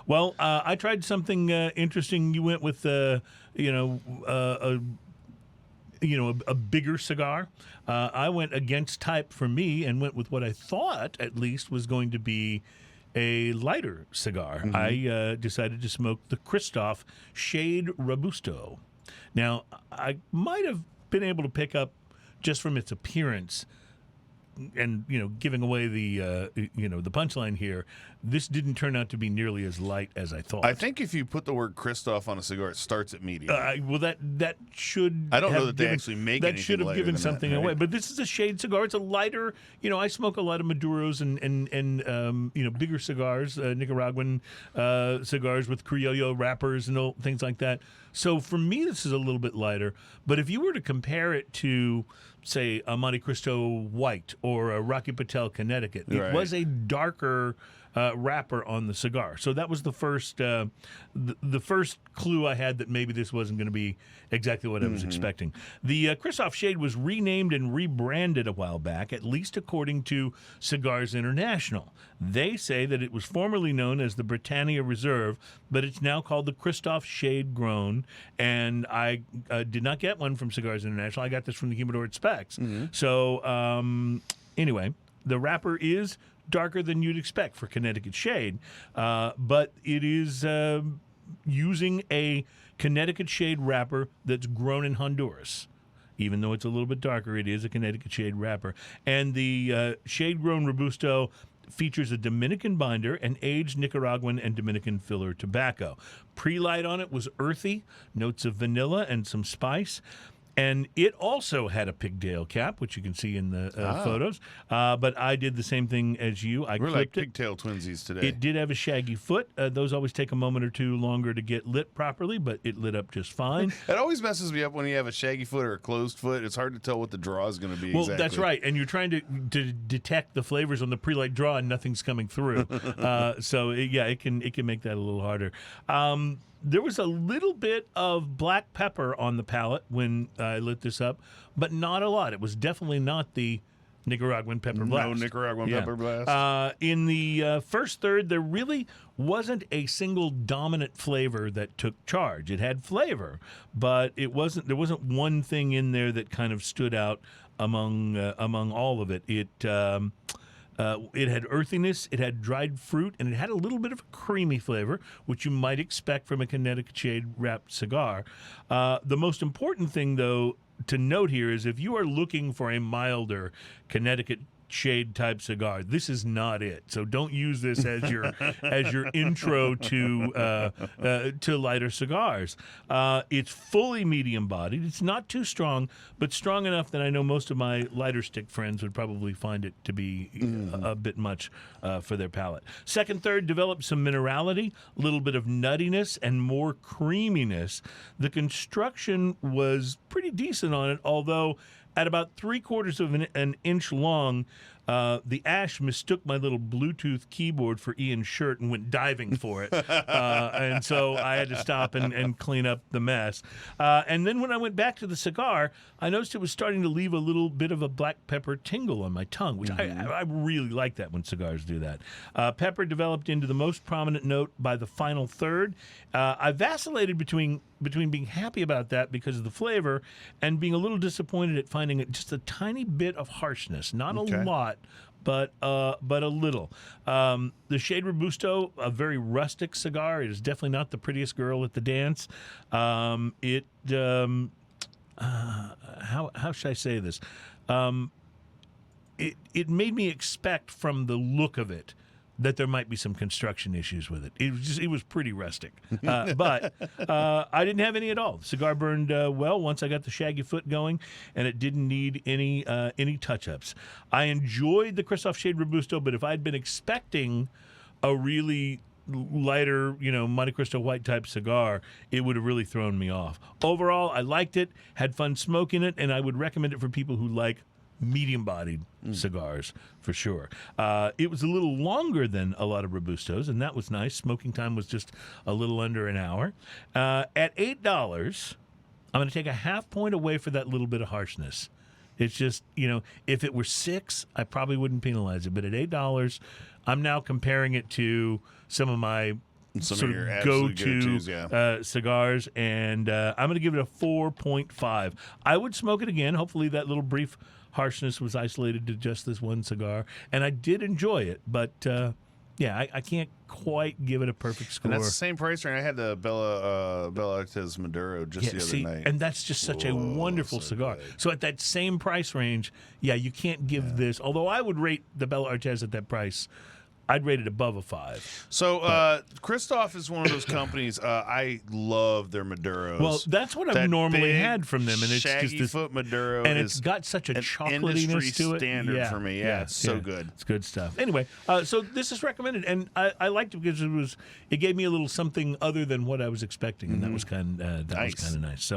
Well, I tried something interesting. You went with, a bigger cigar. I went against type for me and went with what I thought, at least, was going to be a lighter cigar. I decided to smoke the Kristoff Shade Robusto. Now, I might have been able to pick up, just from its appearance, and giving away the the punchline here, this didn't turn out to be nearly as light as I thought. I think if you put the word Kristoff on a cigar, it starts at medium. Well, that should. I don't know that they actually make that. Should have given something that, right? away. But this is a shade cigar. It's a lighter. I smoke a lot of Maduros and bigger cigars, Nicaraguan cigars with Criollo wrappers and things like that. So for me, this is a little bit lighter. But if you were to compare it to, say, a Monte Cristo White or a Rocky Patel Connecticut, it was a darker wrapper on the cigar. So that was the first the first clue I had that maybe this wasn't going to be exactly what I was expecting. The Kristoff Shade was renamed and rebranded a while back, at least according to Cigars International. They say that it was formerly known as the Britannia Reserve, but it's now called the Kristoff Shade Grown, and I did not get one from Cigars International. I got this from the Humidor at Specs. So anyway, the wrapper is darker than you'd expect for Connecticut Shade, but it is using a Connecticut Shade wrapper that's grown in Honduras. Even though it's a little bit darker, it is a Connecticut Shade wrapper. And the Shade Grown Robusto features a Dominican binder and aged Nicaraguan and Dominican filler tobacco. Pre-light on it was earthy, notes of vanilla and some spice. And it also had a pigtail cap, which you can see in the photos. But I did the same thing as you. We're clipped like pigtail twinsies today. It did have a shaggy foot. Those always take a moment or two longer to get lit properly, but it lit up just fine. It always messes me up when you have a shaggy foot or a closed foot. It's hard to tell what the draw is going to be. Well, exactly. That's right. And you're trying to detect the flavors on the pre-light draw, and nothing's coming through. It can make that a little harder. There was a little bit of black pepper on the palate when I lit this up, but not a lot. It was definitely not the Nicaraguan pepper blast. No Nicaraguan pepper blast. In the first third, there really wasn't a single dominant flavor that took charge. It had flavor, but there wasn't one thing in there that kind of stood out among all of it. It had earthiness, it had dried fruit, and it had a little bit of a creamy flavor, which you might expect from a Connecticut Shade wrapped cigar. The most important thing, though, to note here is if you are looking for a milder Connecticut Shade type cigar, this is not it. So don't use this as your intro to lighter cigars. It's fully medium bodied. It's not too strong, but strong enough that I know most of my lighter stick friends would probably find it to be a bit much for their palate. Second third developed some minerality, a little bit of nuttiness, and more creaminess. The construction was pretty decent on it, although at about 3/4 of an inch long, the ash mistook my little Bluetooth keyboard for Ian's shirt and went diving for it. And so I had to stop and clean up the mess. And then when I went back to the cigar, I noticed it was starting to leave a little bit of a black pepper tingle on my tongue, which I really like that when cigars do that. Pepper developed into the most prominent note by the final third. I vacillated between being happy about that because of the flavor and being a little disappointed at finding it just a tiny bit of harshness. Not a lot, but a little. The Shade Robusto, a very rustic cigar. It is definitely not the prettiest girl at the dance. How should I say this? It made me expect from the look of it that there might be some construction issues with it. It was pretty rustic. But I didn't have any at all. The cigar burned well once I got the shaggy foot going, and it didn't need any touch-ups. I enjoyed the Kristoff Shade Robusto, but if I'd been expecting a really lighter, Monte Cristo white type cigar, it would have really thrown me off. Overall, I liked it, had fun smoking it, and I would recommend it for people who like medium-bodied cigars, for sure. It was a little longer than a lot of Robustos, and that was nice. Smoking time was just a little under an hour. At $8, I'm going to take a half point away for that little bit of harshness. It's just, if it were $6, I probably wouldn't penalize it. But at $8, I'm now comparing it to some of my Some sort of your of absolute go-to go-tos, yeah. cigars, and I'm going to give it a 4.5. I would smoke it again. Hopefully that little brief harshness was isolated to just this one cigar, and I did enjoy it, but yeah, I can't quite give it a perfect score. And that's the same price range. I had the Bella Artes Maduro just the other night. And that's just such a wonderful cigar. good. So at that same price range, yeah, you can't give this. Although I would rate the Bella Artes at that price, I'd rate it above a 5. So Kristoff is one of those companies. I love their Maduros. Well, that's what I've That normally big, had from them, and it's shaggy just this, foot Maduro, and is it's got such a an chocolatiness industry to it. standard for me. Yeah, it's so good. It's good stuff. Anyway, so this is recommended, and I liked it because it gave me a little something other than what I was expecting, and that was kind of nice. So.